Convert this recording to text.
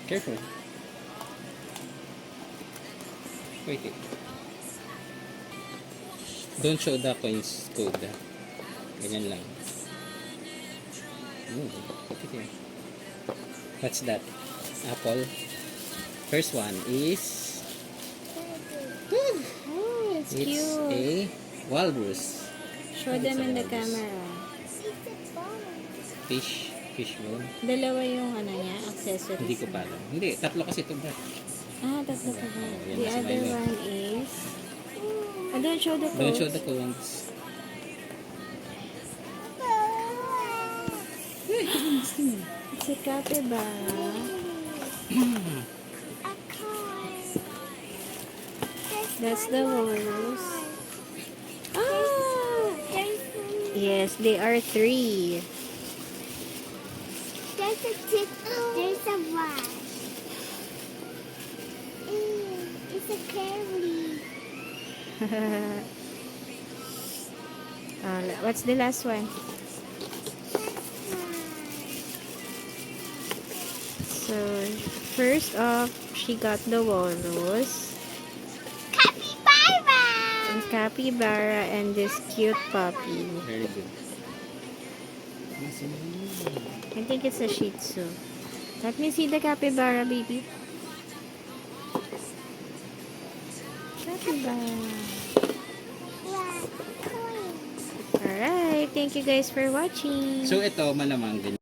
Careful. Wait. Don't show the coins code. Ganyan lang. Put it here. What's that? Apple. First one is... Oh, it's It's cute. a walrus. Show them in the camera. Fish bone. Dalawa yung ano niya, accessories. Hindi ko pa alam. Hindi, tatlo kasi ito ba? Tatlo pa ba? yan The na si other Milo. one is... don't show the Don't show codes. the coins. It's a capybara. That's the walrus. Ah! Yes, they are 3. There's a tip. There's a one. It's a carry. What's the last one? So, first off, she got the walrus, Capybara. and capybara, and this cute puppy. Very good. I think it's a Shih Tzu. Let me see the capybara, baby. Capybara. Wow, coin. Alright, thank you guys for watching. So ito, malamang din.